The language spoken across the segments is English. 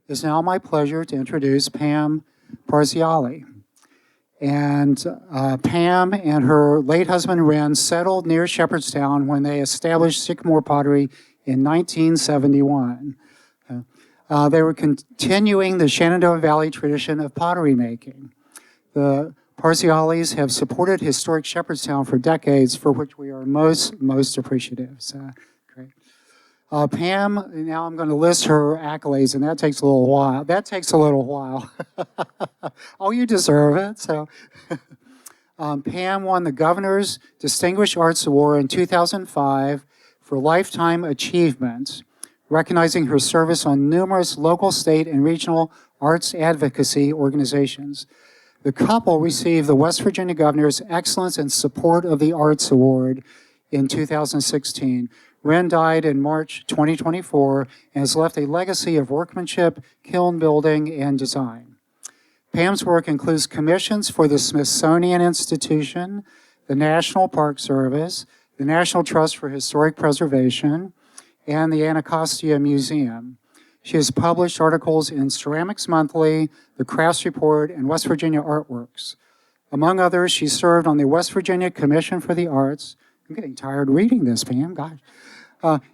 It's now my pleasure to introduce Pam Parziale. And Pam and her late husband, Ren, settled near Shepherdstown when they established Sycamore Pottery in 1971. They were continuing the Shenandoah Valley tradition of pottery making. The Parziales have supported historic Shepherdstown for decades, for which we are most appreciative. So, great. Pam, now I'm going to list her accolades, and that takes a little while. Oh, you deserve it. So, Pam won the Governor's Distinguished Arts Award in 2005 for lifetime achievement, recognizing her service on numerous local, state, and regional arts advocacy organizations. The couple received the West Virginia Governor's Excellence in Support of the Arts Award in 2016. Ren died in March 2024 and has left a legacy of workmanship, kiln building, and design. Pam's work includes commissions for the Smithsonian Institution, the National Park Service, the National Trust for Historic Preservation, and the Anacostia Museum. She has published articles in Ceramics Monthly, the Crafts Report, and West Virginia Artworks. Among others, she served on the West Virginia Commission for the Arts. I'm getting tired reading this, Pam, gosh.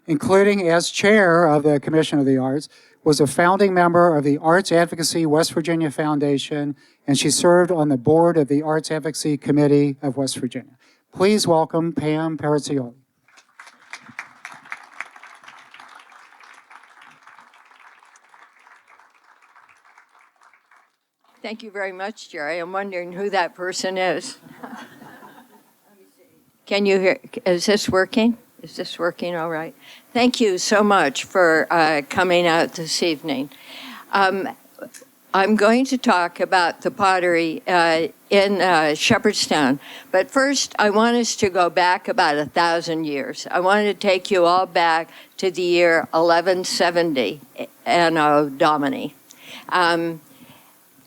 Including as chair of the Commission of the Arts, was a founding member of the Arts Advocacy West Virginia Foundation, and she served on the board of the Arts Advocacy Committee of West Virginia. Please welcome Pam Parziale. Thank you very much, Jerry. I'm wondering who that person is. Can you hear? Is this working? Is this working all right? Thank you so much for coming out this evening. I'm going to talk about the pottery in Shepherdstown. But first, I want us to go back about 1,000 years. I want to take you all back to the year 1170, Anno Domini.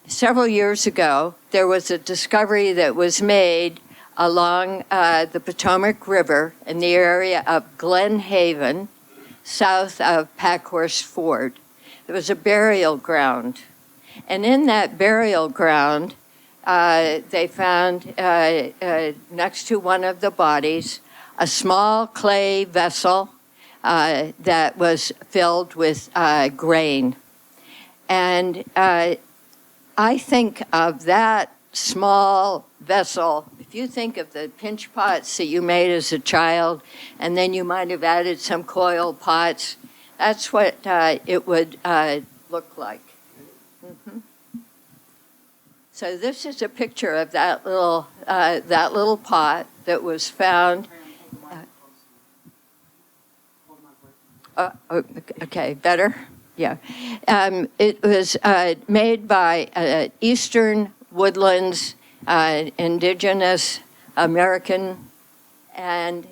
Several years ago, there was a discovery that was made along the Potomac River in the area of Glen Haven, south of Packhorse Ford. There was a burial ground. And in that burial ground, they found next to one of the bodies a small clay vessel that was filled with grain. And I think of that small vessel. If you think of the pinch pots that you made as a child, and then you might have added some coil pots, that's what it would look like. Mm-hmm. So this is a picture of that little pot that was found. Okay, better? Yeah. It was made by Eastern Woodlands indigenous American, and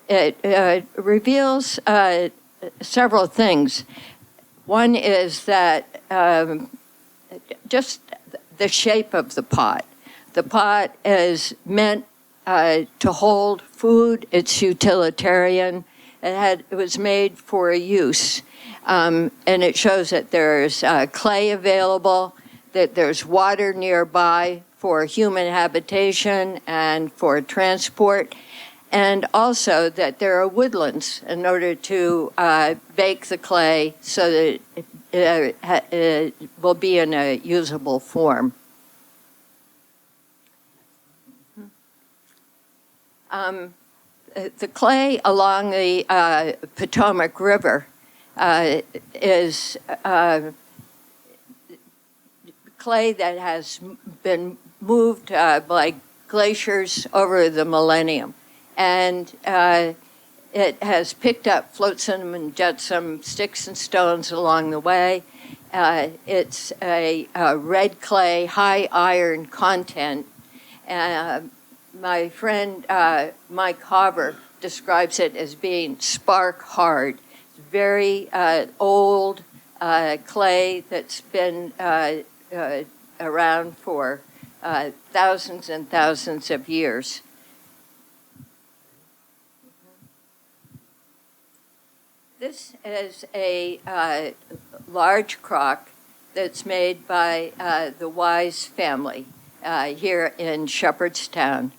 it reveals several things. One is that just the shape of the pot. The pot is meant to hold food. It's utilitarian. It was made for a use. And it shows that there's clay available, that there's water nearby for human habitation and for transport, and also that there are woodlands in order to bake the clay so that it will be in a usable form. The clay along the Potomac River is clay that has been moved by glaciers over the millennium. And it has picked up flotsam and jetsam, sticks and stones along the way. It's a red clay, high iron content. My friend Mike Hauber describes it as being spark hard. It's very old clay that's been around for thousands and thousands of years. This is a large crock that's made by the Wise family here in Shepherdstown.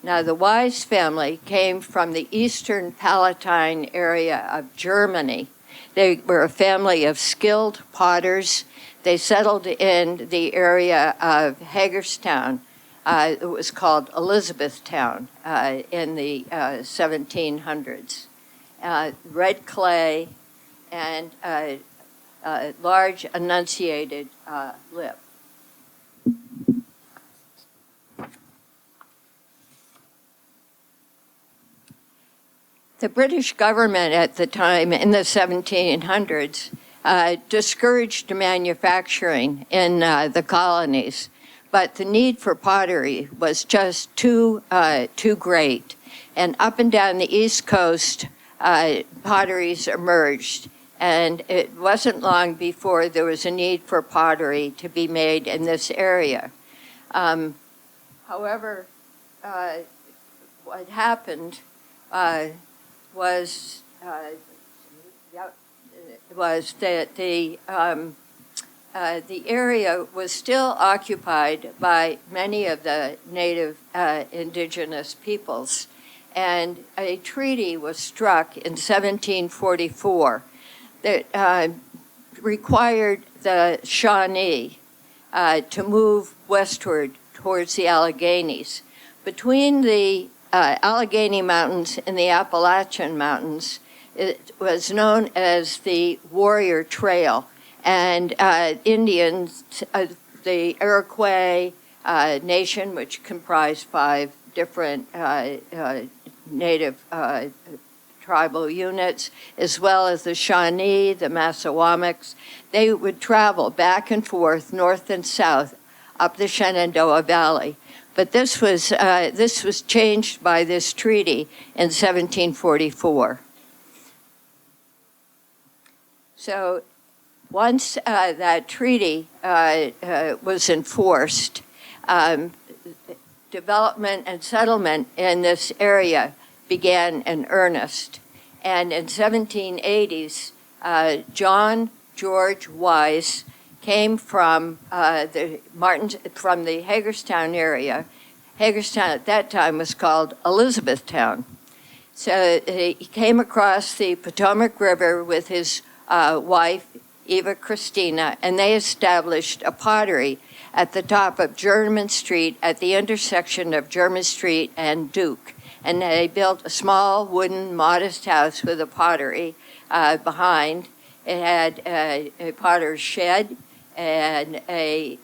Now, the Wise family came from the eastern Palatine area of Germany. They were a family of skilled potters. They settled in the area of Hagerstown. It was called Elizabethtown in the 1700s. Red clay and large enunciated lip. The British government at the time, in the 1700s, discouraged manufacturing in the colonies, but the need for pottery was just too great. And up and down the East Coast, potteries emerged. And it wasn't long before there was a need for pottery to be made in this area. However, what happened was that the area was still occupied by many of the native indigenous peoples. And a treaty was struck in 1744 that required the Shawnee to move westward towards the Alleghenies. Between the Allegheny Mountains and the Appalachian Mountains, it was known as the Warrior Trail. And Indians, the Iroquois nation, which comprised 5 different native tribal units, as well as the Shawnee, the Massawamaks, they would travel back and forth, north and south, up the Shenandoah Valley. But this was changed by this treaty in 1744. So once that treaty was enforced, development and settlement in this area began in earnest. And in 1780s, John George Wise came from from the Hagerstown area. Hagerstown at that time was called Elizabethtown. So he came across the Potomac River with his wife, Eva Christina, and they established a pottery at the top of German Street at the intersection of German Street and Duke. And they built a small wooden modest house with a pottery behind. It had a potter's shed, and a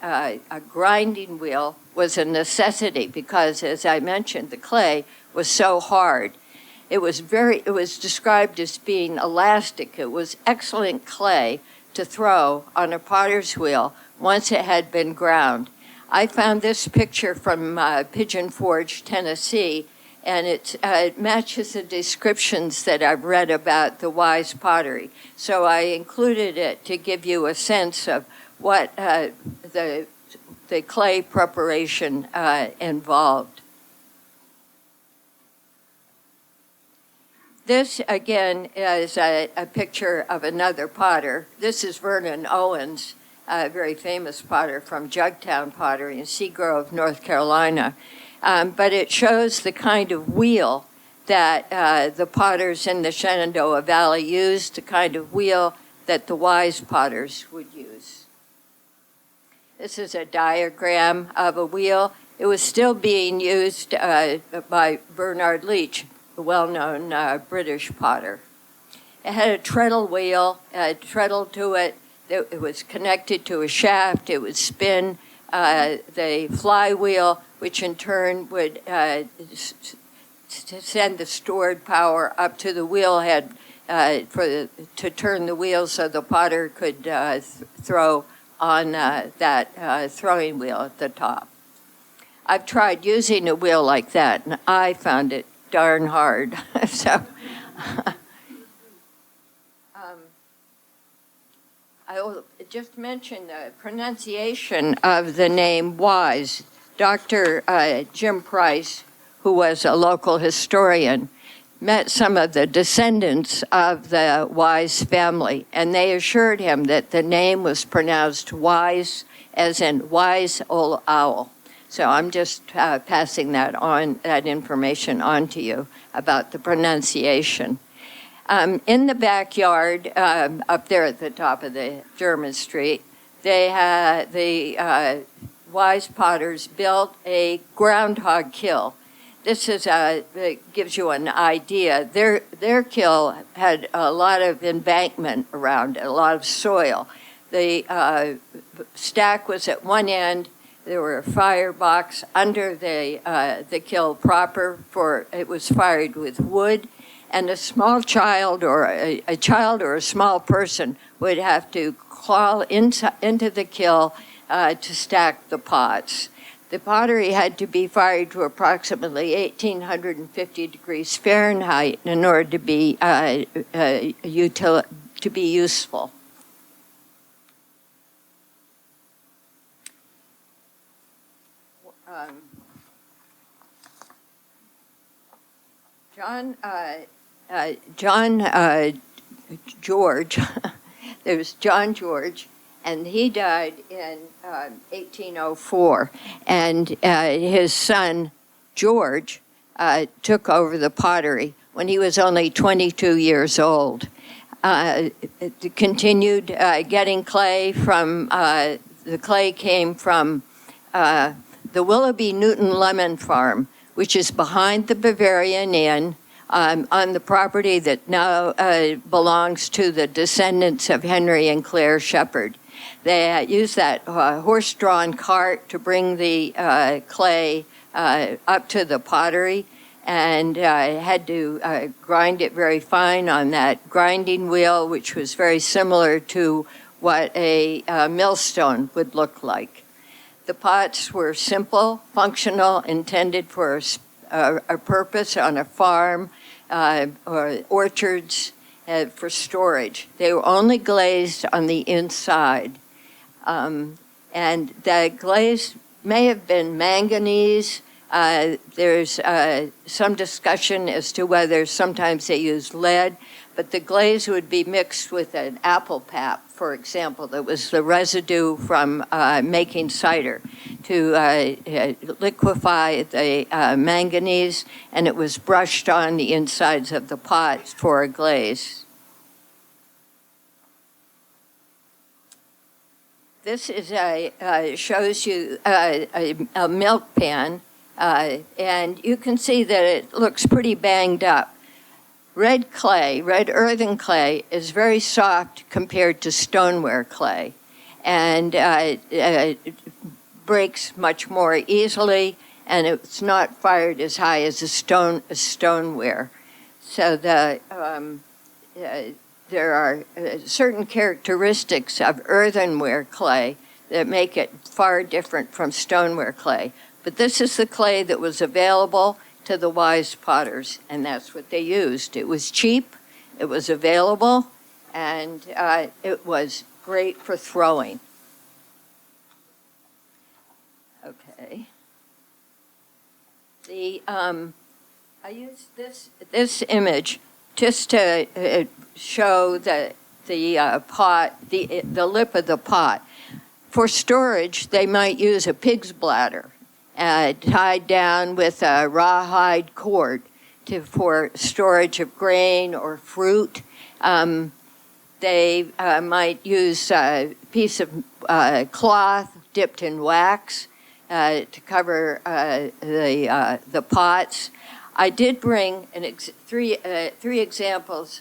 grinding wheel was a necessity because, as I mentioned, the clay was so hard. It was described as being elastic. It was excellent clay to throw on a potter's wheel once it had been ground. I found this picture from Pigeon Forge, Tennessee, and it matches the descriptions that I've read about the Wise pottery. So I included it to give you a sense of what the clay preparation involved. This, again, is a picture of another potter. This is Vernon Owens, a very famous potter from Jugtown Pottery in Seagrove, North Carolina. But it shows the kind of wheel that the potters in the Shenandoah Valley used, the kind of wheel that the Wise potters would use. This is a diagram of a wheel. It was still being used by Bernard Leach, a well-known British potter. It had a treadle wheel, a treadle to it. It was connected to a shaft. It would spin the flywheel, which in turn would send the stored power up to the wheelhead to turn the wheel so the potter could throw on that throwing wheel at the top. I've tried using a wheel like that, and I found it darn hard. So I will just mention the pronunciation of the name Wise. Dr. Jim Price, who was a local historian, met some of the descendants of the Wise family, and they assured him that the name was pronounced Wise, as in wise old owl. So I'm just passing that information on to you about the pronunciation. In the backyard, up there at the top of the German street, they had the Wise potters built a groundhog kill. This is it gives you an idea. Their kill had a lot of embankment around it, a lot of soil. The stack was at one end. There were a firebox under the kill proper. It was fired with wood, and a small child or a child or a small person would have to crawl into the kill to stack the pots. The pottery had to be fired to approximately 1,850 degrees Fahrenheit in order to be useful. George, there was John George, and he died in 1804. And his son, George, took over the pottery when he was only 22 years old. Continued getting clay from, the clay came from the Willoughby Newton Lemon Farm, which is behind the Bavarian Inn, on the property that now belongs to the descendants of Henry and Claire Shepherd. They used that horse-drawn cart to bring the clay up to the pottery, and had to grind it very fine on that grinding wheel, which was very similar to what a millstone would look like. The pots were simple, functional, intended for a purpose on a farm or orchards for storage. They were only glazed on the inside. And the glaze may have been manganese. There's some discussion as to whether sometimes they used lead, but the glaze would be mixed with an apple pap, for example, that was the residue from making cider to liquefy the manganese, and it was brushed on the insides of the pots for a glaze. This is shows you a milk pan, and you can see that it looks pretty banged up. Red clay, red earthen clay, is very soft compared to stoneware clay, and it breaks much more easily, and it's not fired as high as stoneware. So there are certain characteristics of earthenware clay that make it far different from stoneware clay. But this is the clay that was available to the Wise potters, and that's what they used. It was cheap, it was available, and it was great for throwing. Okay. I used this image just to show the pot, the lip of the pot. For storage, they might use a pig's bladder tied down with a rawhide cord for storage of grain or fruit. They might use a piece of cloth dipped in wax to cover the pots. I did bring three examples.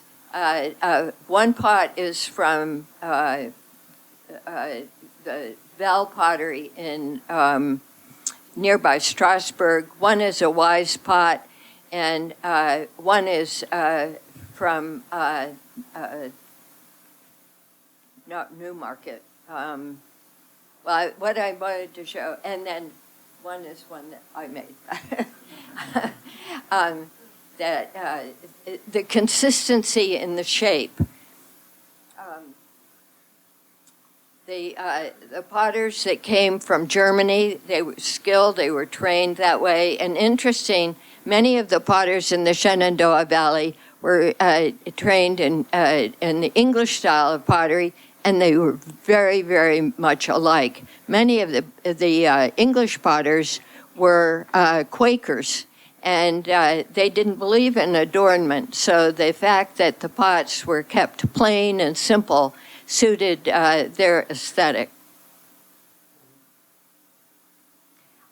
One pot is from the Bell Pottery in nearby Strasbourg. One is a Wise pot, and one is from not Newmarket. Well, what I wanted to show, and then one is one that I made. That the consistency in the shape. the potters that came from Germany, they were skilled, they were trained that way. And interesting, many of the potters in the Shenandoah Valley were trained in the English style of pottery, and they were very, very much alike. Many of the English potters were Quakers, and they didn't believe in adornment. So the fact that the pots were kept plain and simple suited their aesthetic.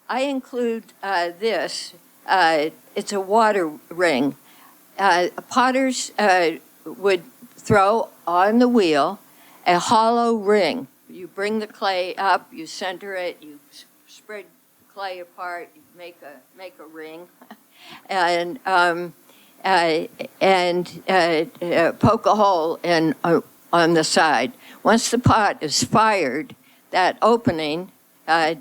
I include this. It's a water ring. Potters would throw on the wheel a hollow ring. You bring the clay up, you center it, you spread clay apart, you make a ring, and poke a hole in on the side. Once the pot is fired, that opening has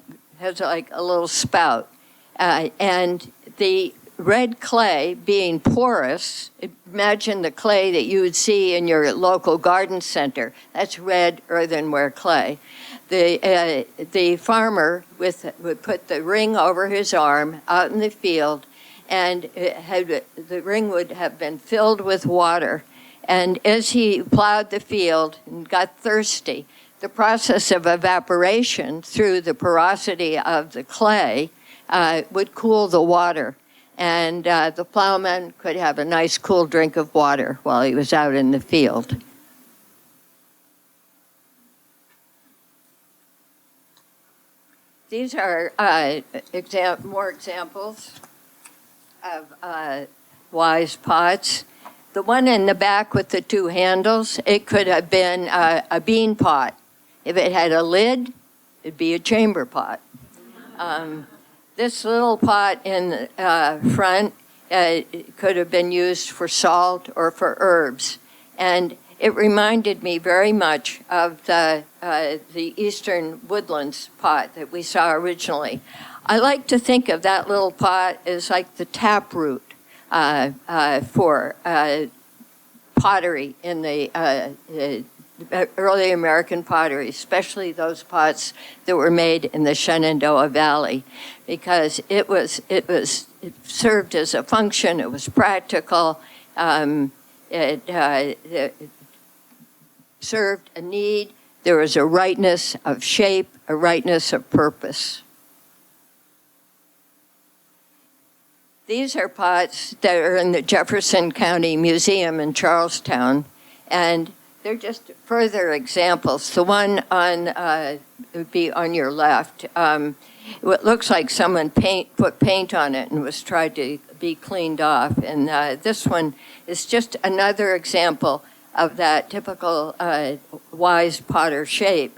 like a little spout, and the red clay being porous, imagine the clay that you would see in your local garden center. That's red earthenware clay. The farmer would put the ring over his arm out in the field, and the ring would have been filled with water. And as he plowed the field and got thirsty, the process of evaporation through the porosity of the clay would cool the water. And the plowman could have a nice cool drink of water while he was out in the field. These are more examples of wise pots. The one in the back with the two handles, it could have been a bean pot. If it had a lid, it'd be a chamber pot. This little pot in the front could have been used for salt or for herbs. And it reminded me very much of the Eastern Woodlands pot that we saw originally. I like to think of that little pot as like the taproot for pottery in the early American pottery, especially those pots that were made in the Shenandoah Valley, because it served as a function. It was practical. It served a need. There was a rightness of shape, a rightness of purpose. These are pots that are in the Jefferson County Museum in Charlestown, and they're just further examples. The one on would be on your left. It looks like someone put paint on it and was tried to be cleaned off. And this one is just another example of that typical wise pottery shape.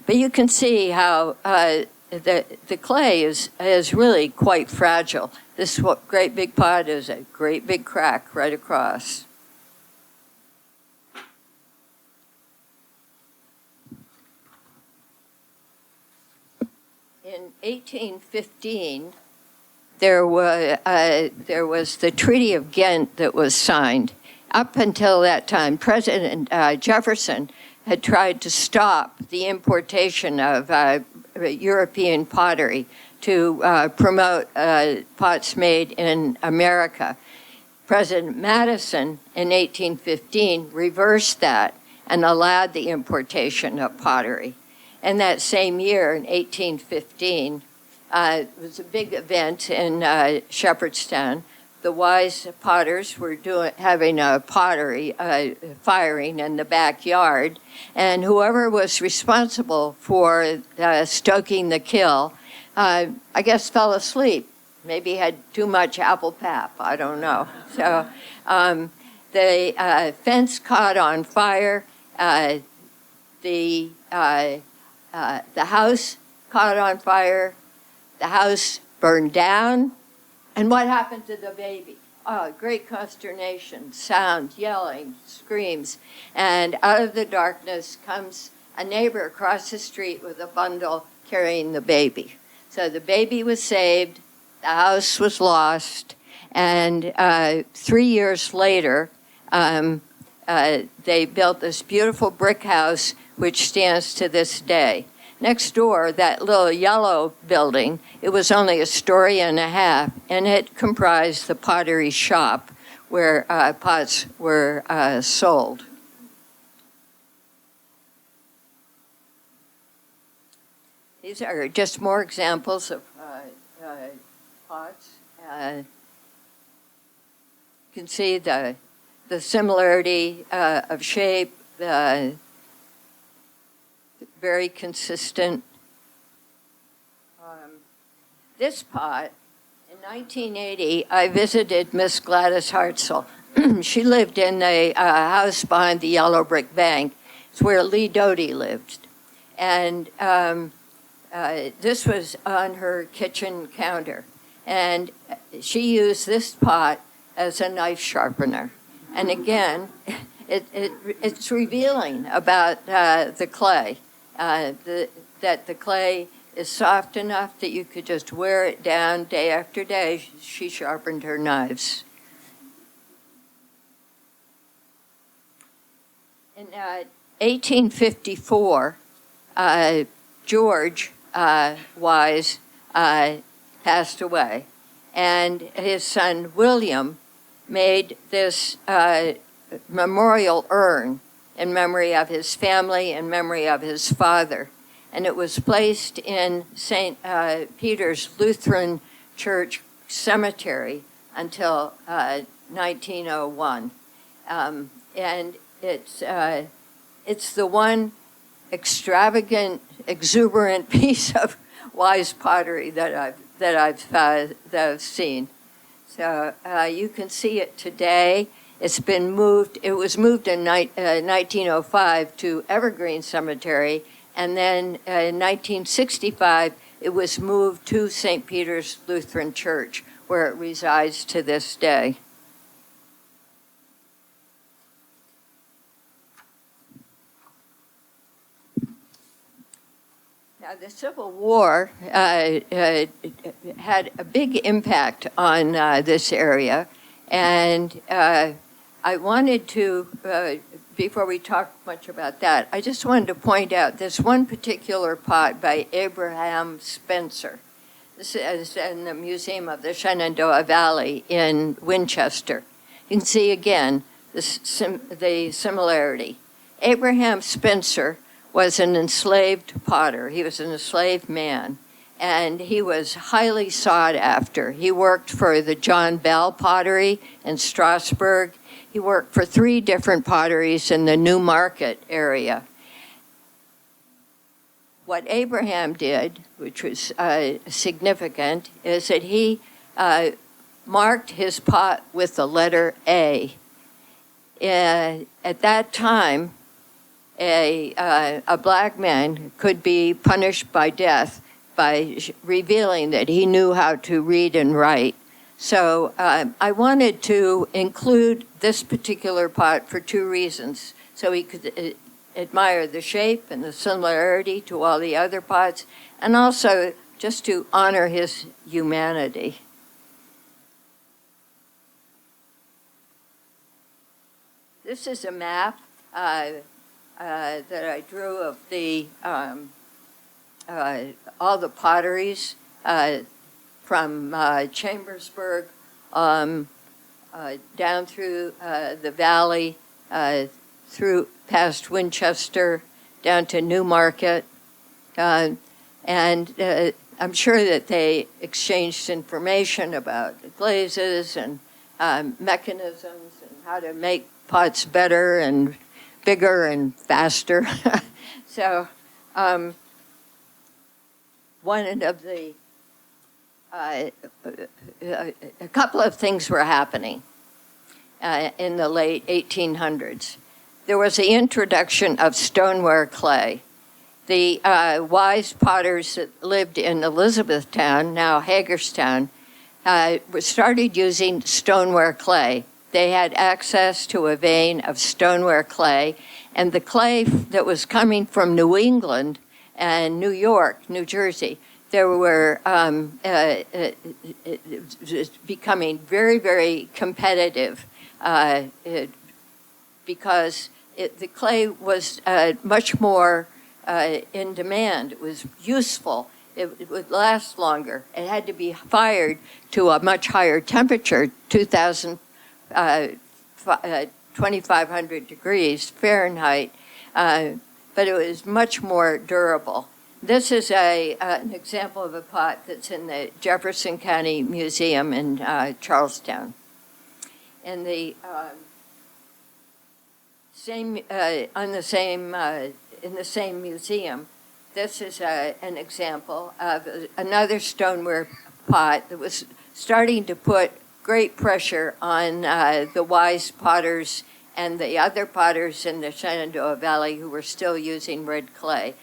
But you can see how the clay is really quite fragile. This great big pot is a great big crack right across. In 1815, there was the Treaty of Ghent that was signed. Up until that time, President Jefferson had tried to stop the importation of European pottery to promote pots made in America. President Madison in 1815 reversed that and allowed the importation of pottery. And that same year, in 1815, it was a big event in Shepherdstown. The wise potters were having a pottery firing in the backyard, and whoever was responsible for stoking the kiln, I guess fell asleep. Maybe had too much apple pap, I don't know. So the fence caught on fire. The house caught on fire. The house burned down. And what happened to the baby? Oh, great consternation, sound, yelling, screams. And out of the darkness comes a neighbor across the street with a bundle carrying the baby. So the baby was saved, the house was lost, and 3 years later, they built this beautiful brick house which stands to this day. Next door, that little yellow building, it was only a story and a half, and it comprised the pottery shop where pots were sold. These are just more examples of pots. You can see the similarity of shape, very consistent. This pot, in 1980, I visited Miss Gladys Hartzell. She lived in a house behind the Yellow Brick Bank. It's where Lee Doty lived. And this was on her kitchen counter. And she used this pot as a knife sharpener. And again, it's revealing about the clay, that the clay is soft enough that you could just wear it down day after day. She sharpened her knives. In 1854, George Wise passed away, and his son William made this memorial urn in memory of his family, in memory of his father. And it was placed in St. Peter's Lutheran Church Cemetery until 1901. And it's the one extravagant, exuberant piece of Wise pottery that I've seen. So you can see it today. It's been moved. It was moved in 1905 to Evergreen Cemetery, and then in 1965 it was moved to St. Peter's Lutheran Church, where it resides to this day. Now, the Civil War had a big impact on this area, and I wanted to, before we talk much about that, I just wanted to point out this one particular pot by Abraham Spencer. This is in the Museum of the Shenandoah Valley in Winchester. You can see again the similarity. Abraham Spencer was an enslaved potter. He was an enslaved man, and he was highly sought after. He worked for the John Bell Pottery in Strasbourg. He worked for 3 different potteries in the New Market area. What Abraham did, which was significant, is that he marked his pot with the letter A. At that time, a black man could be punished by death by revealing that he knew how to read and write. So I wanted to include this particular pot for 2 reasons. So he could admire the shape and the similarity to all the other pots, and also just to honor his humanity. This is a map that I drew of the all the potteries from Chambersburg down through the valley, through past Winchester, down to New Market, and I'm sure that they exchanged information about glazes and mechanisms and how to make pots better and bigger and faster. So one of the a couple of things were happening in the late 1800s. There was the introduction of stoneware clay. The wise potters that lived in Elizabethtown, now Hagerstown, started using stoneware clay. They had access to a vein of stoneware clay, and the clay that was coming from New England and New York, New Jersey, there were becoming very, very competitive because the clay was much more in demand. It was useful. It would last longer. It had to be fired to a much higher temperature, 2,500 degrees Fahrenheit, but it was much more durable. This is an example of a pot that's in the Jefferson County Museum in Charlestown. And the in the same museum, this is an example of another stoneware pot that was starting to put great pressure on the wise potters and the other potters in the Shenandoah Valley who were still using red clay.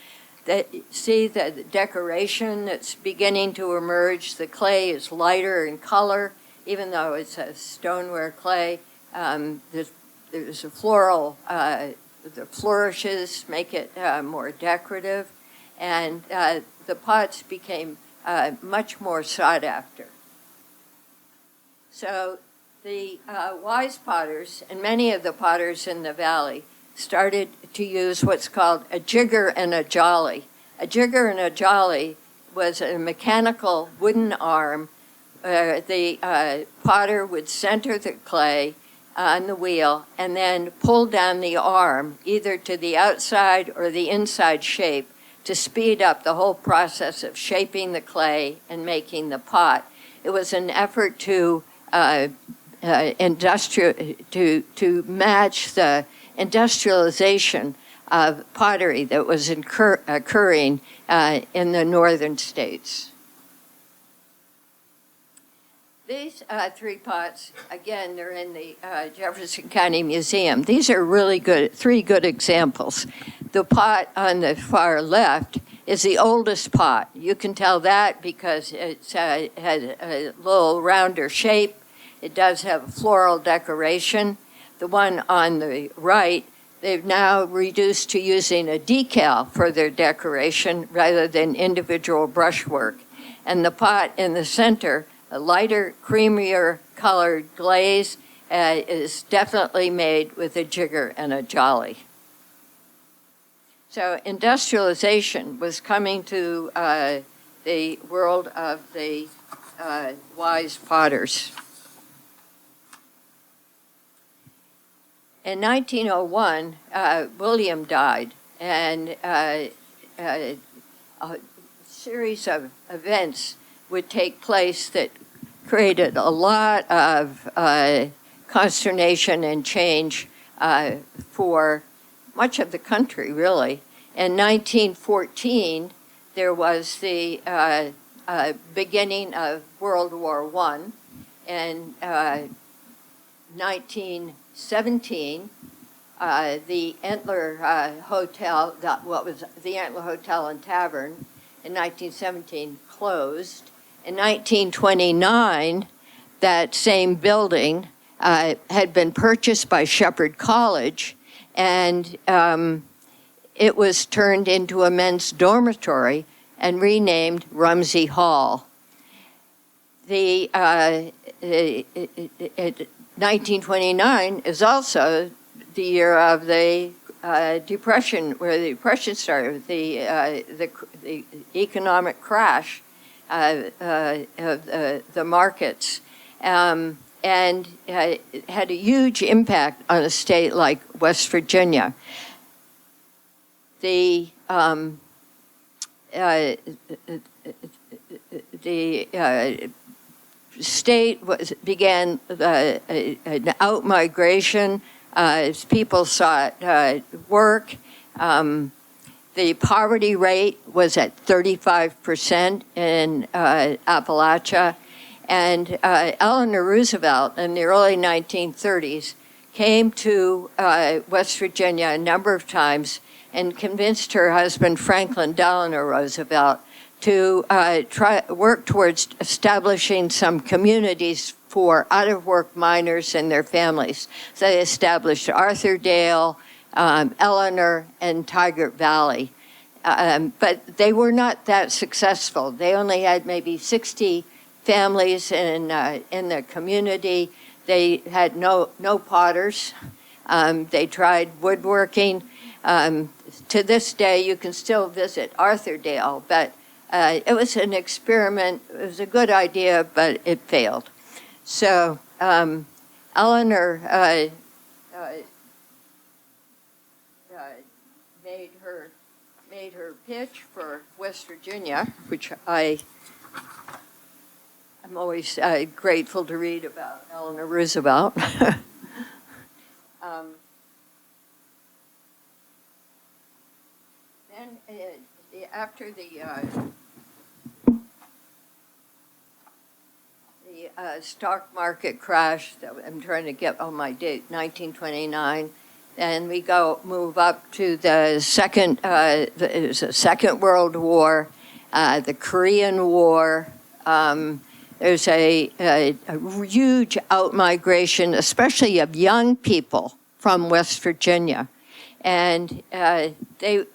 See the decoration that's beginning to emerge. The clay is lighter in color, even though it's a stoneware clay. There's a floral, the flourishes make it more decorative, and the pots became much more sought after. So the wise potters and many of the potters in the valley started to use what's called a jigger and a jolly. A jigger and a jolly was a mechanical wooden arm. The potter would center the clay on the wheel and then pull down the arm either to the outside or the inside shape to speed up the whole process of shaping the clay and making the pot. It was an effort to match the industrialization of pottery that was occurring in the northern states. These three pots, again, they're in the Jefferson County Museum. These are really good, three good examples. The pot on the far left is the oldest pot. You can tell that because it has a little rounder shape. It does have floral decoration. The one on the right, they've now reduced to using a decal for their decoration rather than individual brushwork. And the pot in the center, a lighter, creamier colored glaze, is definitely made with a jigger and a jolly. So industrialization was coming to the world of the wise potters. In 1901, William died, and a series of events would take place that created a lot of consternation and change for much of the country, really. In 1914, there was the beginning of World War I, and 1917, the Entler Hotel, what was the Entler Hotel and Tavern, in 1917 closed. In 1929, that same building had been purchased by Shepherd College, and it was turned into a men's dormitory and renamed Rumsey Hall. The 1929 is also the year of the Depression, where the Depression started, the economic crash of the markets, and it had a huge impact on a state like West Virginia. The state began an out-migration as people sought work. The poverty rate was at 35% in Appalachia. And Eleanor Roosevelt in the early 1930s came to West Virginia a number of times and convinced her husband, Franklin Delano Roosevelt, to work towards establishing some communities for out-of-work miners and their families. So they established Arthurdale, Eleanor, and Tigard Valley. But they were not that successful. They only had maybe 60 families in the community. They had no potters. They tried woodworking. To this day, you can still visit Arthurdale, but it was an experiment. It was a good idea, but it failed. So Eleanor made her pitch for West Virginia, which I'm always grateful to read about Eleanor Roosevelt. Then after the stock market crash, that I'm trying to get on my date, 1929, and we move up to the Second World War, the Korean War. There's a huge outmigration, especially of young people from West Virginia, and they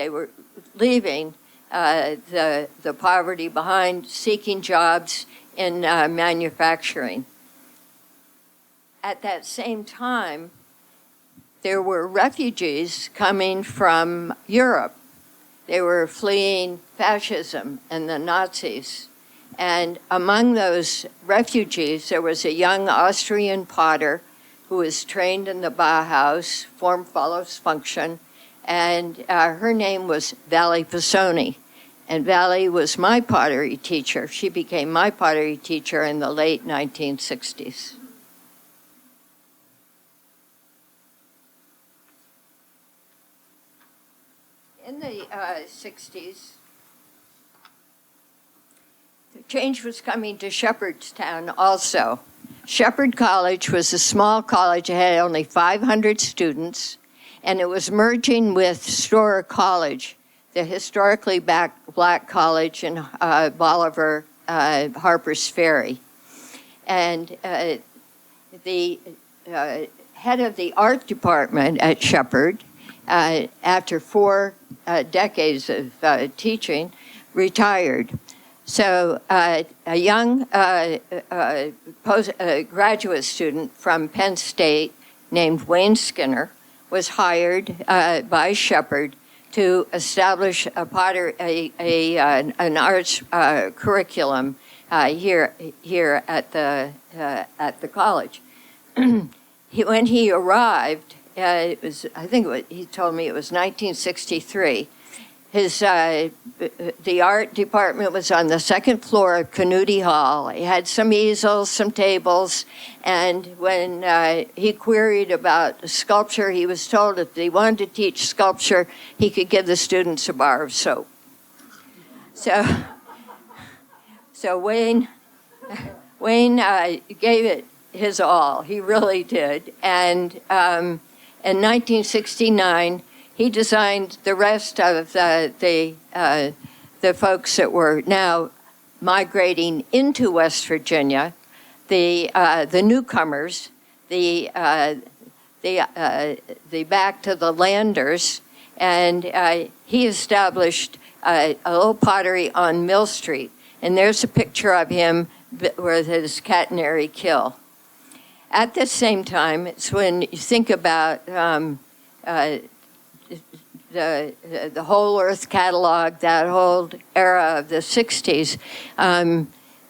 were leaving the poverty behind, seeking jobs in manufacturing. At that same time, there were refugees coming from Europe. They were fleeing fascism and the Nazis. And among those refugees, there was a young Austrian potter who was trained in the Bauhaus, form follows function, and her name was Valley Pisoni. And Valley was my pottery teacher. She became my pottery teacher in the late 1960s. In the 60s, the change was coming to Shepherdstown also. Shepherd College was a small college. It had only 500 students, and it was merging with Storer College, the historically black college in Bolivar, Harper's Ferry. And the head of the art department at Shepherd, after 4 decades of teaching, retired. So a young graduate student from Penn State named Wayne Skinner was hired by Shepherd to establish an arts curriculum here at the college. When he arrived, he told me it was 1963. The art department was on the second floor of Canuti Hall. He had some easels, some tables, and when he queried about sculpture, he was told if he wanted to teach sculpture, he could give the students a bar of soap. So Wayne gave it his all. He really did. And in 1969, he designed the rest of the folks that were now migrating into West Virginia, the newcomers, the back to the landers, and he established a little pottery on Mill Street. And there's a picture of him with his catenary kiln. At the same time, it's when you think about the Whole Earth catalog, that whole era of the 60s,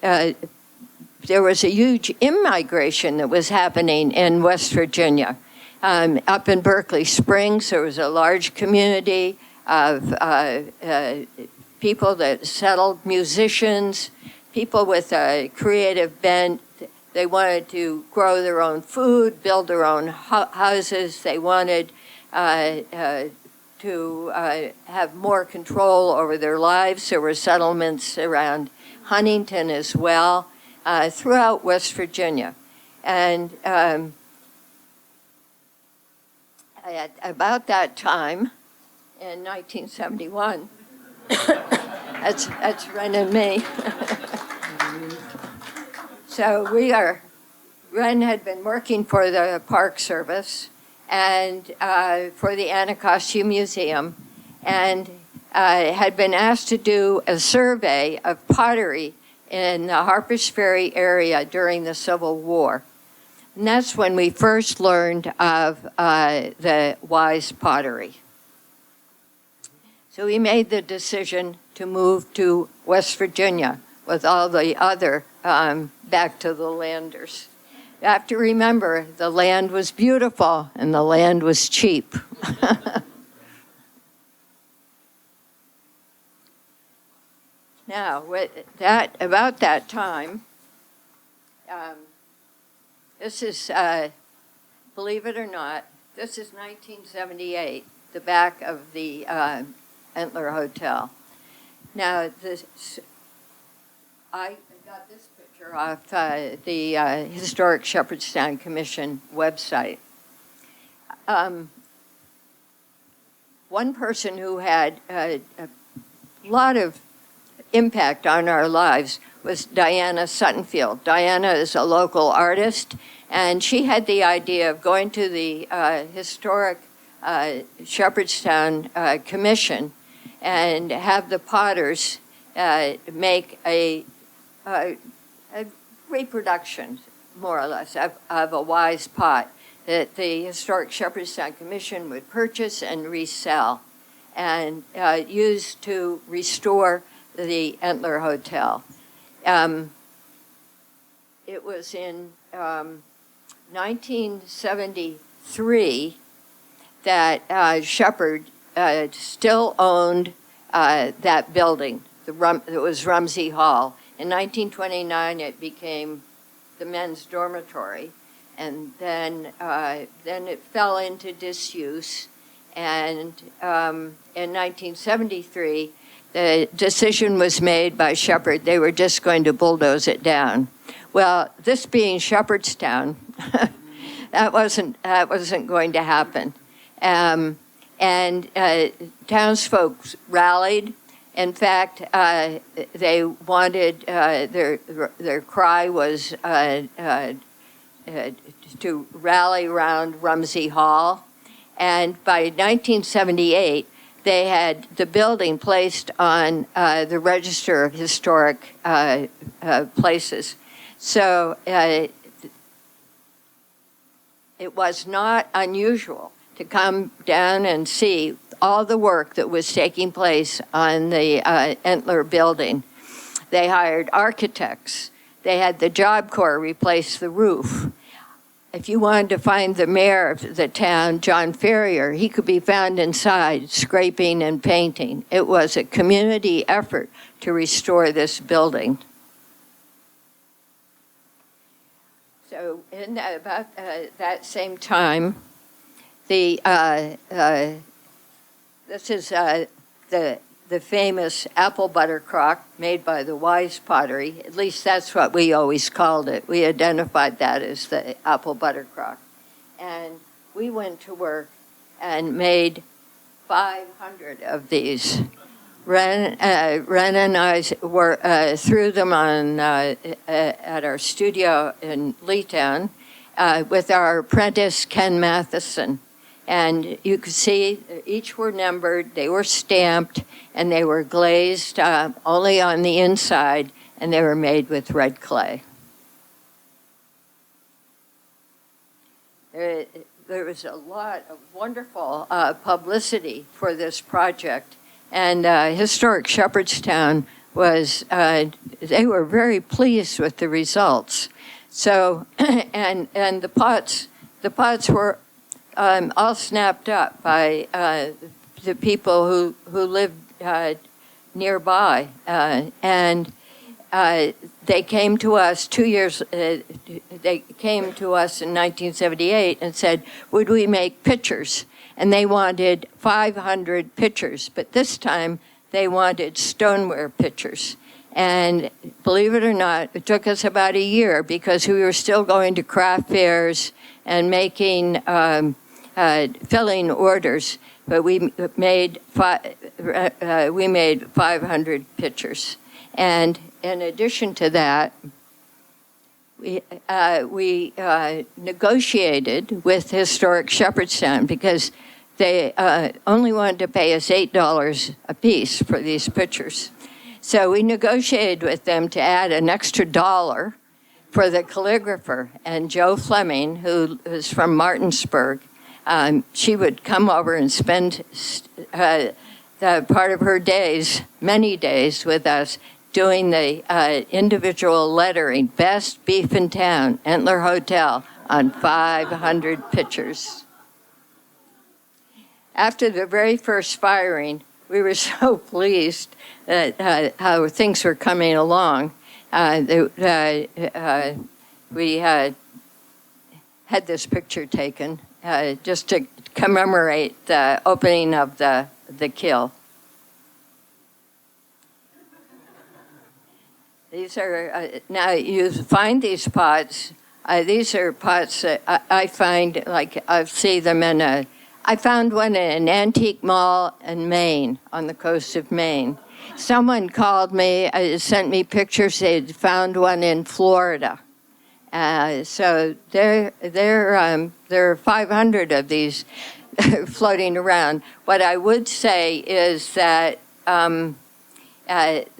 there was a huge immigration that was happening in West Virginia. Up in Berkeley Springs, there was a large community of people that settled, musicians, people with a creative bent. They wanted to grow their own food, build their own houses. They wanted to have more control over their lives. There were settlements around Huntington as well, throughout West Virginia. And at about that time, in 1971, that's Ren and me. So Ren had been working for the Park Service and for the Anacostia Museum, and had been asked to do a survey of pottery in the Harpers Ferry area during the Civil War. And that's when we first learned of the Wise Pottery. So we made the decision to move to West Virginia with all the other back to the landers. You have to remember, the land was beautiful and the land was cheap. Now, about that time, this is, believe it or not, this is 1978, the back of the Entler Hotel. Now, I got this picture off the Historic Shepherdstown Commission website. One person who had a lot of impact on our lives was Diana Suttonfield. Diana is a local artist, and she had the idea of going to the Historic Shepherdstown Commission and have the potters make a reproduction, more or less, of a wise pot that the Historic Shepherdstown Commission would purchase and resell and use to restore the Entler Hotel. It was in 1973 that Shepherd still owned that building. It was Rumsey Hall. In 1929, it became the men's dormitory, and then it fell into disuse. And in 1973, the decision was made by Shepherd. They were just going to bulldoze it down. Well, this being Shepherdstown, that wasn't going to happen. And townsfolk rallied. In fact, they wanted, their cry was to rally around Rumsey Hall. And by 1978, they had the building placed on the Register of Historic Places. So it was not unusual to come down and see all the work that was taking place on the Entler building. They hired architects. They had the Job Corps replace the roof. If you wanted to find the mayor of the town, John Ferrier, he could be found inside scraping and painting. It was a community effort to restore this building. So in about that same time, this is the famous apple butter crock made by the Wise Pottery. At least that's what we always called it. We identified that as the apple butter crock. And we went to work and made 500 of these. Ren and I threw them on at our studio in Leetown with our apprentice, Ken Matheson. And you could see each were numbered, they were stamped, and they were glazed only on the inside, and they were made with red clay. There was a lot of wonderful publicity for this project, and Historic Shepherdstown was, they were very pleased with the results. So, and the pots were all snapped up by the people who lived nearby, and they came to us 2 years. They came to us in 1978 and said, "Would we make pictures?" And they wanted 500 pictures, but this time they wanted stoneware pictures. And believe it or not, it took us about a year because we were still going to craft fairs and making. Filling orders, but we made 500 pictures. And in addition to that, we negotiated with Historic Shepherdstown because they only wanted to pay us $8 a piece for these pictures. So we negotiated with them to add an extra $1 for the calligrapher. And Joe Fleming, who is from Martinsburg, she would come over and spend the part of her days, many days, with us doing the individual lettering, best beef in town, Entler Hotel, on 500 pictures. After the very first firing, we were so pleased that how things were coming along. We had this picture taken just to commemorate the opening of the kill. These are, now you find these pots. These are pots that I find, like I see them I found one in an antique mall in Maine, on the coast of Maine. Someone called me, sent me pictures, they'd found one in Florida. So there are 500 of these floating around. What I would say is that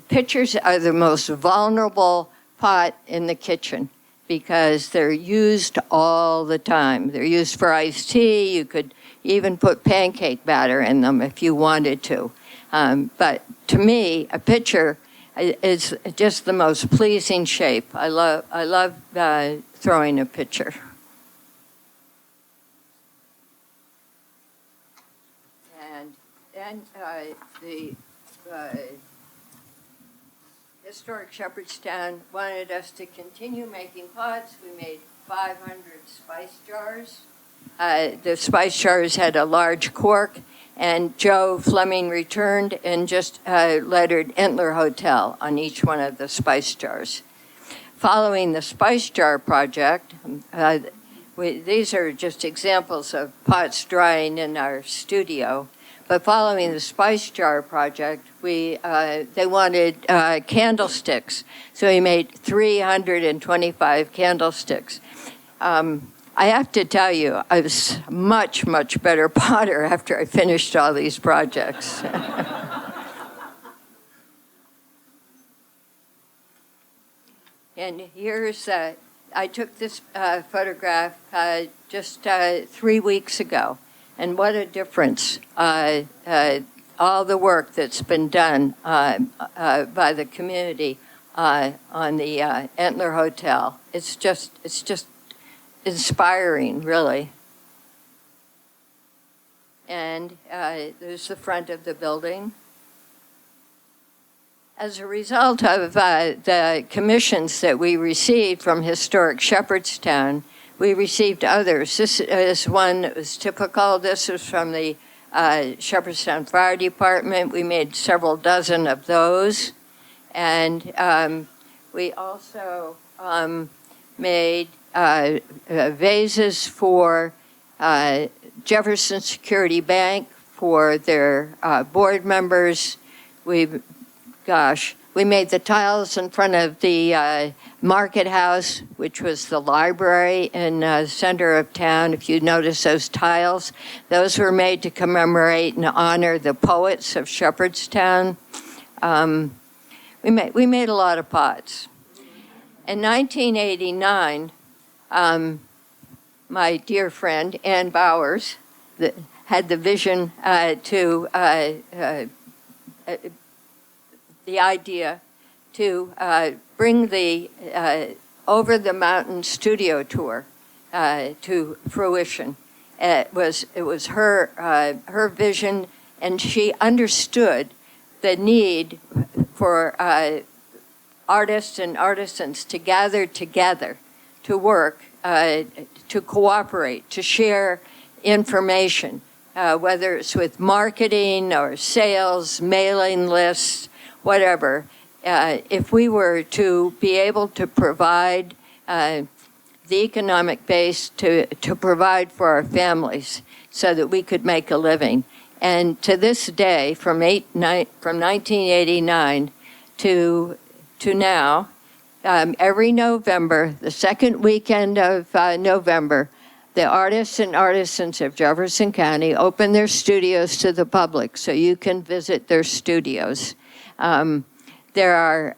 pitchers are the most vulnerable pot in the kitchen because they're used all the time. They're used for iced tea. You could even put pancake batter in them if you wanted to. But to me, a pitcher is just the most pleasing shape. I love throwing a pitcher. And then the historic Shepherdstown wanted us to continue making pots. We made 500 spice jars. The spice jars had a large cork, and Joe Fleming returned and just lettered Entler Hotel on each one of the spice jars. Following the spice jar project, these are just examples of pots drying in our studio. But following the spice jar project, they wanted candlesticks. So we made 325 candlesticks. I have to tell you, I was a much, much better potter after I finished all these projects. And here's, I took this photograph just 3 weeks ago. And what a difference all the work that's been done by the community on the Entler Hotel. It's just inspiring, really. And there's the front of the building. As a result of the commissions that we received from historic Shepherdstown, we received others. This is one that was typical. This was from the Shepherdstown Fire Department. We made several dozen of those. And we also made vases for Jefferson Security Bank for their board members. We made the tiles in front of the Market House, which was the library in the center of town. If you notice those tiles, those were made to commemorate and honor the poets of Shepherdstown. We made a lot of pots. In 1989, my dear friend Ann Bowers had the vision the idea to bring the Over the Mountain studio tour to fruition. It was her vision, and she understood the need for artists and artisans to gather together, to work, to cooperate, to share information, whether it's with marketing or sales, mailing lists, whatever. If we were to be able to provide the economic base to provide for our families so that we could make a living. And to this day, from 1989 to now, every November, the second weekend of November, the artists and artisans of Jefferson County open their studios to the public so you can visit their studios. There are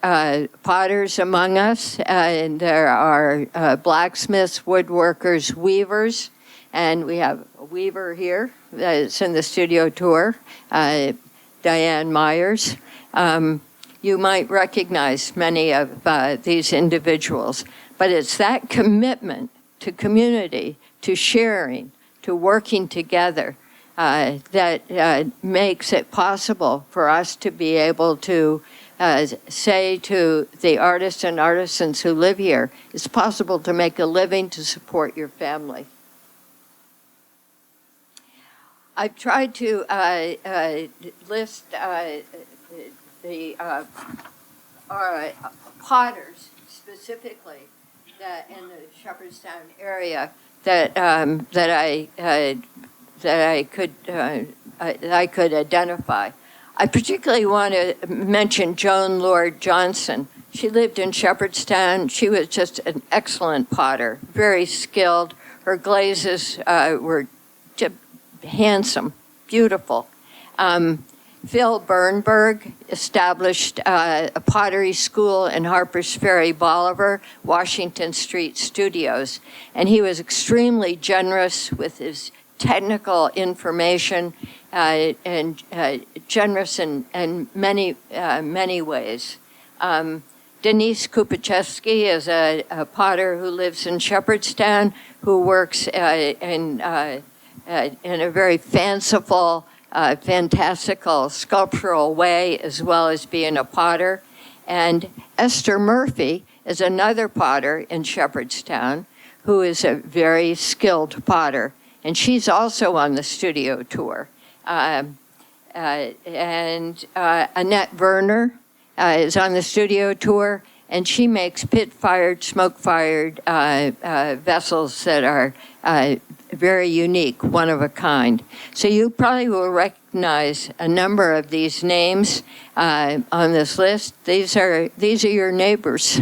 potters among us, and there are blacksmiths, woodworkers, weavers, and we have a weaver here that's in the studio tour, Diane Myers. You might recognize many of these individuals, but it's that commitment to community, to sharing, to working together that makes it possible for us to be able to say to the artists and artisans who live here, it's possible to make a living to support your family. I've tried to list the potters specifically that in the Shepherdstown area that I could identify. I particularly want to mention Joan Lord Johnson. She lived in Shepherdstown. She was just an excellent potter, very skilled. Her glazes were just handsome, beautiful. Phil Bernberg established a pottery school in Harpers Ferry, Bolivar, Washington Street Studios, and he was extremely generous with his technical information and generous in many ways. Denise Kupachevsky is a potter who lives in Shepherdstown, who works in a very fanciful, fantastical, sculptural way, as well as being a potter. And Esther Murphy is another potter in Shepherdstown who is a very skilled potter. And she's also on the studio tour. And Annette Werner is on the studio tour, and she makes pit-fired, smoke-fired vessels that are very unique, one of a kind. So you probably will recognize a number of these names on this list. These are your neighbors.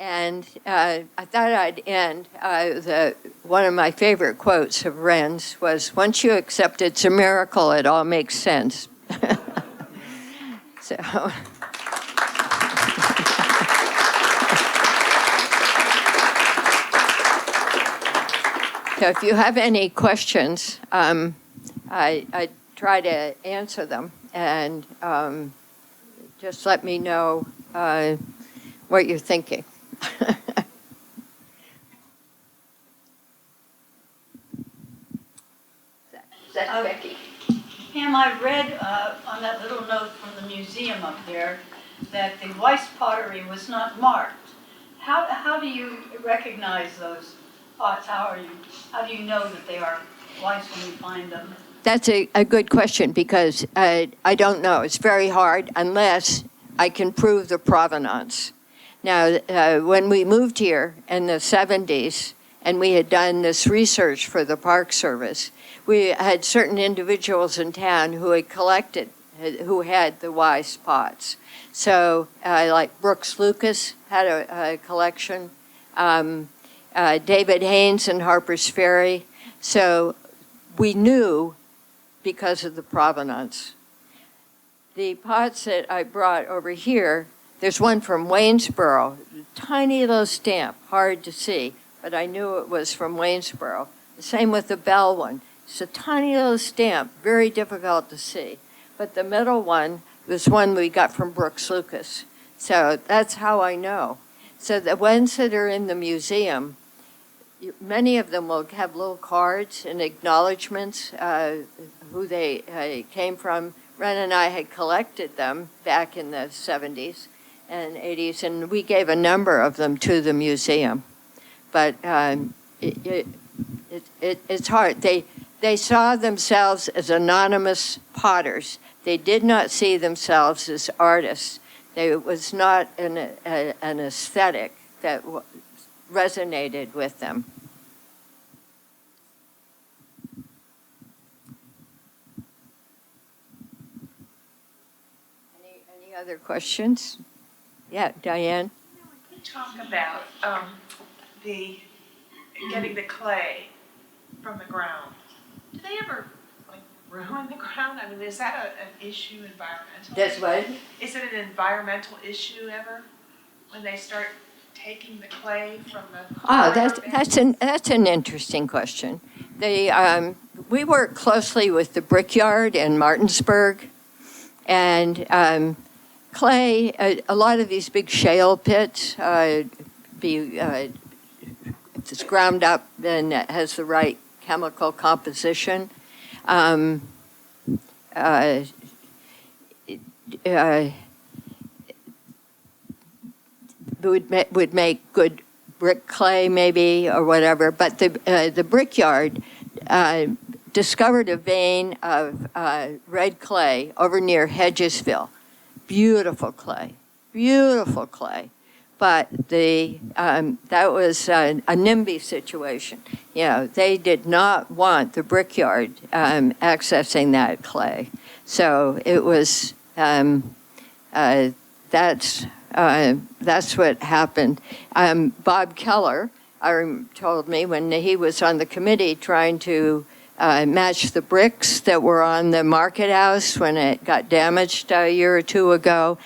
And I thought I'd end, one of my favorite quotes of Wren's was, "Once you accept it's a miracle, it all makes sense." So. So if you have any questions, I try to answer them, and just let me know what you're thinking. That's Becky. Pam, I read on that little note from the museum up there that the Weiss pottery was not marked. How do you recognize those pots? How do you know that they are Weiss when you find them? That's a good question, because I don't know. It's very hard unless I can prove the provenance. Now, when we moved here in the 70s, and we had done this research for the Park Service, we had certain individuals in town who had collected, who had the Weiss pots. So, like Brooks Lucas had a collection, David Haynes in Harpers Ferry. So we knew because of the provenance. The pots that I brought over here, there's one from Waynesboro, tiny little stamp, hard to see, but I knew it was from Waynesboro. The same with the Bell one. It's a tiny little stamp, very difficult to see. But the middle one was one we got from Brooks Lucas. So that's how I know. So the ones that are in the museum, many of them will have little cards and acknowledgments, who they came from. Ren and I had collected them back in the 70s and 80s, and we gave a number of them to the museum. But it's hard. They saw themselves as anonymous potters. They did not see themselves as artists. It was not an aesthetic that resonated with them. Any other questions? Yeah, Diane? Can you talk about getting the clay from the ground? Do they ever ruin the ground? I mean, is that an issue environmentally? That's what? Is it an environmental issue ever when they start taking the clay from the? Oh, that's an interesting question. We work closely with the Brickyard in Martinsburg, and clay. A lot of these big shale pits, if it's ground up, then it has the right chemical composition. Would make good brick clay maybe or whatever, but the Brickyard discovered a vein of red clay over near Hedgesville. Beautiful clay, but that was a NIMBY situation. You know, they did not want the Brickyard accessing that clay, so it was that's what happened. Bob Keller told me when he was on the committee trying to match the bricks that were on the market house when it got damaged a year or two ago.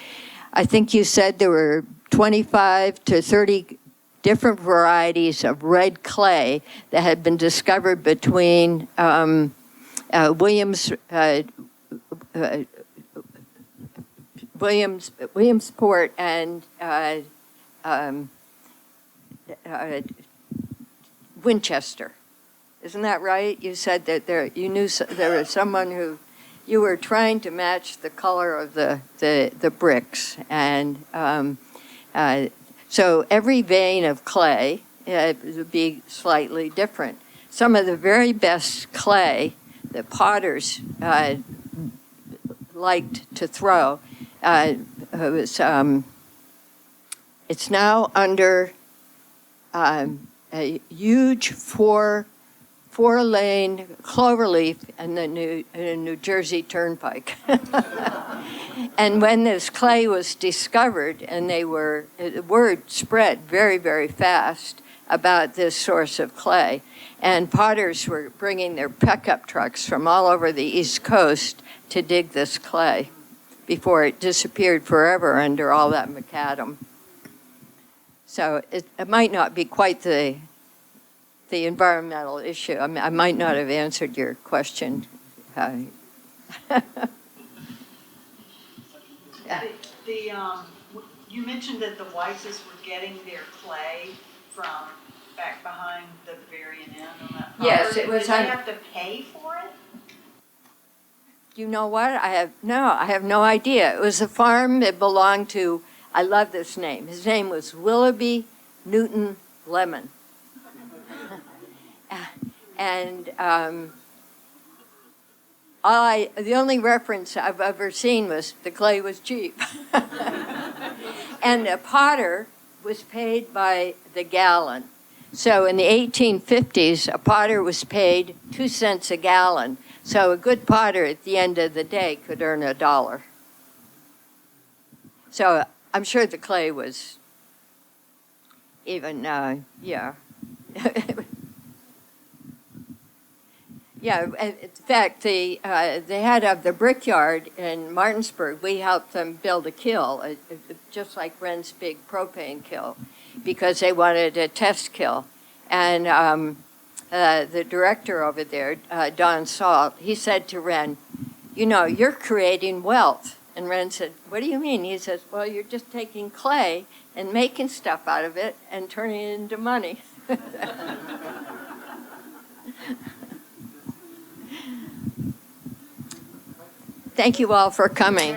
I think you said there were 25 to 30 different varieties of red clay that had been discovered between Williamsport and Winchester. Isn't that right? You said that there was someone who you were trying to match the color of the bricks, and so every vein of clay would be slightly different. Some of the very best clay that potters liked to throw it's now under a huge four-lane cloverleaf in the New Jersey Turnpike. And when this clay was discovered, and the word spread very, very fast about this source of clay, and potters were bringing their pickup trucks from all over the East Coast to dig this clay before it disappeared forever under all that macadam. So it might not be quite the environmental issue. I might not have answered your question. You mentioned that the Weisses were getting their clay from back behind the Bavarian Inn on that property. Yes, it was. Did they have to pay for it? You know what? I have no idea. It was a farm that belonged to, I love this name. His name was Willoughby Newton Lemon. And the only reference I've ever seen was the clay was cheap. And a potter was paid by the gallon. So in the 1850s, a potter was paid 2 cents a gallon. So a good potter at the end of the day could earn $1. So I'm sure the clay was even, yeah. Yeah, in fact, they had of the Brickyard in Martinsburg, we helped them build a kiln, just like Wren's big propane kiln, because they wanted a test kiln. And the director over there, Don Salt, he said to Wren, you know, you're creating wealth. And Wren said, what do you mean? He says, well, you're just taking clay and making stuff out of it and turning it into money. Thank you all for coming.